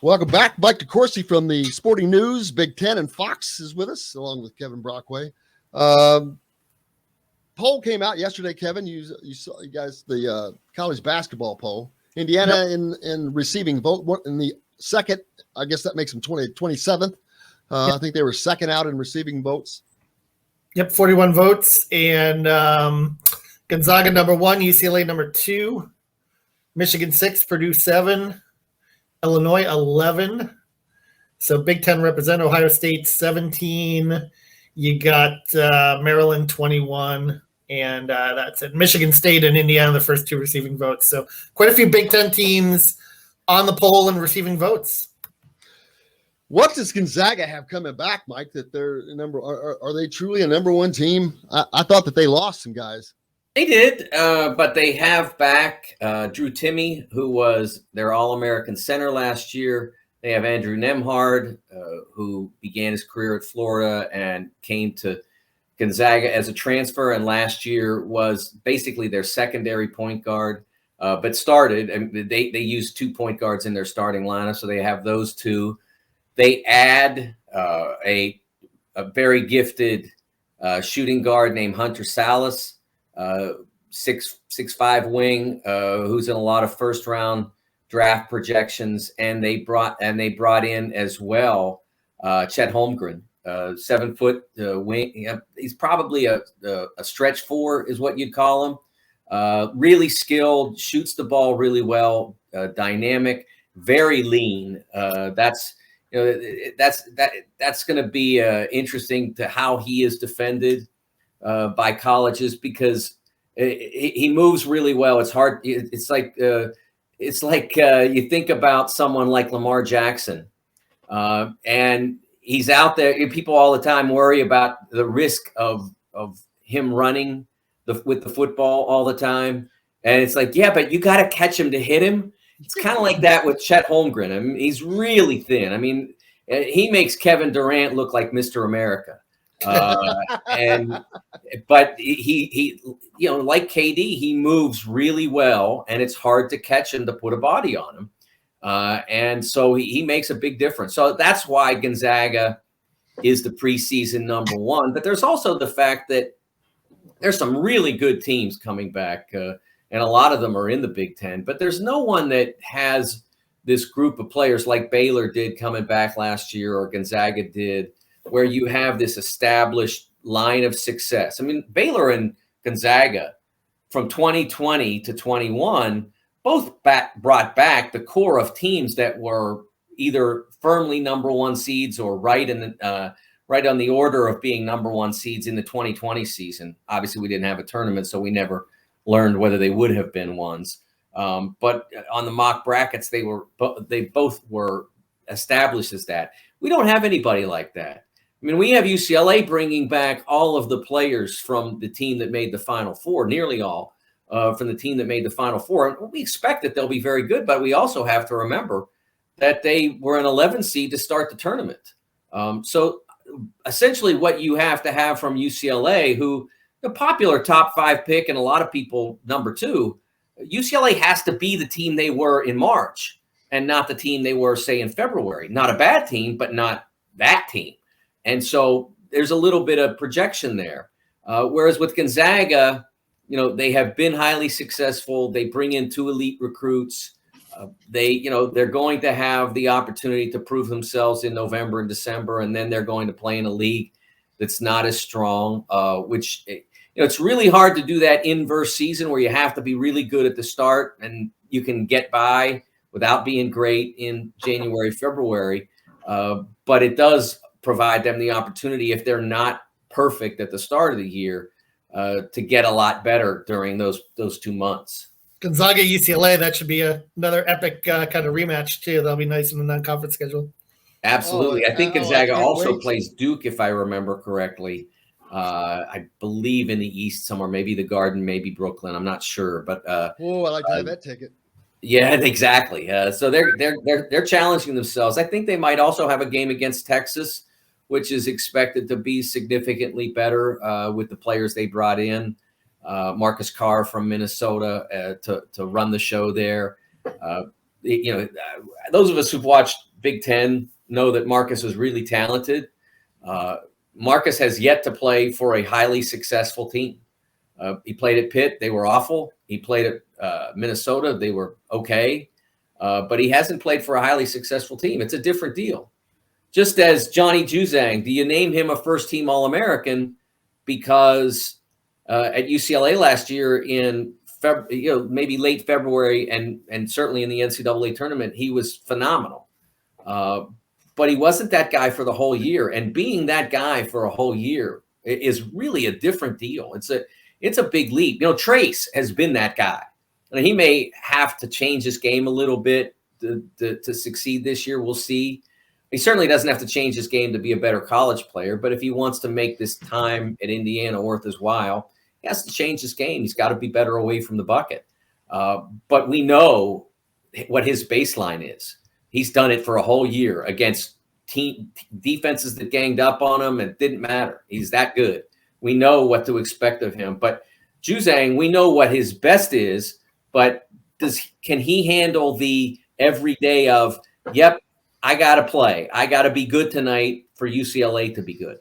Welcome back. Mike DeCourcy from the Sporting News, Big Ten, and Fox is with us, along with Kevin Brockway. Poll came out yesterday, Kevin. You saw, you guys, the college basketball poll. Indiana in receiving vote in the second. I guess that makes them 27th. I think they were second out in receiving votes. Yep, 41 votes. And Gonzaga number 1, UCLA number 2, Michigan 6, Purdue 7, Illinois 11. So Big Ten represent Ohio State 17. You got Maryland 21. And that's it. Michigan State and Indiana, the first 2 receiving votes. So quite a few Big Ten teams on the poll and receiving votes. What does Gonzaga have coming back, Mike, that they're are they truly a number 1 team? I thought that they lost some guys. They did, but they have back Drew Timme, who was their All-American center last year. They have Andrew Nembhard, who began his career at Florida and came to Gonzaga as a transfer, and last year was basically their secondary point guard, but started, and they used 2 point guards in their starting lineup, so they have those 2. They add a very gifted shooting guard named Hunter Salas, 6'5" wing, who's in a lot of first round draft projections, and they brought in as well Chet Holmgren. 7-foot wing. He's probably a stretch 4 is what you'd call him. Really skilled, shoots the ball really well, dynamic, very lean. That's going to be interesting to how he is defended by colleges, because he moves really well. It's hard. It's like you think about someone like Lamar Jackson, and he's out there. People all the time worry about the risk of him running with the football all the time. And it's like, yeah, but you got to catch him to hit him. It's kind of like that with Chet Holmgren. I mean, he's really thin. I mean, he makes Kevin Durant look like Mr. America. But he like KD, he moves really well, and it's hard to catch him to put a body on him. And so he makes a big difference. So that's why Gonzaga is the preseason number 1. But there's also the fact that there's some really good teams coming back, and a lot of them are in the Big Ten. But there's no one that has this group of players like Baylor did coming back last year, or Gonzaga did, where you have this established line of success. I mean, Baylor and Gonzaga from 2020 to 21 both brought back the core of teams that were either firmly number 1 seeds or right on the order of being number 1 seeds in the 2020 season. Obviously, we didn't have a tournament, so we never learned whether they would have been ones. But on the mock brackets, they both were established as that. We don't have anybody like that. I mean, we have UCLA bringing back all of the players from the team that made the Final Four, nearly all. From the team that made the Final Four. And we expect that they'll be very good, but we also have to remember that they were an 11 seed to start the tournament. So essentially what you have to have from UCLA, who the popular top 5 pick and a lot of people number 2, UCLA has to be the team they were in March and not the team they were, say, in February. Not a bad team, but not that team. And so there's a little bit of projection there. Whereas with Gonzaga, they have been highly successful. They bring in 2 elite recruits. They're going to have the opportunity to prove themselves in November and December, and then they're going to play in a league that's not as strong, which it's really hard to do that inverse season where you have to be really good at the start and you can get by without being great in January, February. But it does provide them the opportunity, if they're not perfect at the start of the year, to get a lot better during those 2 months. Gonzaga, UCLA, that should be another epic kind of rematch too. That'll be nice in the non-conference schedule. Absolutely. I think Gonzaga also plays Duke, if I remember correctly. I believe in the East somewhere, maybe the Garden, maybe Brooklyn. I'm not sure, but I like to have that ticket. Yeah, exactly. So they're challenging themselves. I think they might also have a game against Texas, which is expected to be significantly better with the players they brought in. Marcus Carr from Minnesota to run the show there. Those of us who've watched Big Ten know that Marcus is really talented. Marcus has yet to play for a highly successful team. He played at Pitt. They were awful. He played at Minnesota. They were okay. But he hasn't played for a highly successful team. It's a different deal. Just as Johnny Juzang, do you name him a first-team All-American because at UCLA last year in maybe late February and certainly in the NCAA tournament, he was phenomenal. But he wasn't that guy for the whole year. And being that guy for a whole year is really a different deal. It's a big leap. Trace has been that guy. And he may have to change his game a little bit to succeed this year. We'll see. He certainly doesn't have to change his game to be a better college player. But if he wants to make this time at Indiana worth his while, he has to change his game. He's got to be better away from the bucket. But we know what his baseline is. He's done it for a whole year against team defenses that ganged up on him, and it didn't matter. He's that good. We know what to expect of him. But Juzang, we know what his best is, but can he handle the everyday of, yep, I got to play. I got to be good tonight for UCLA to be good?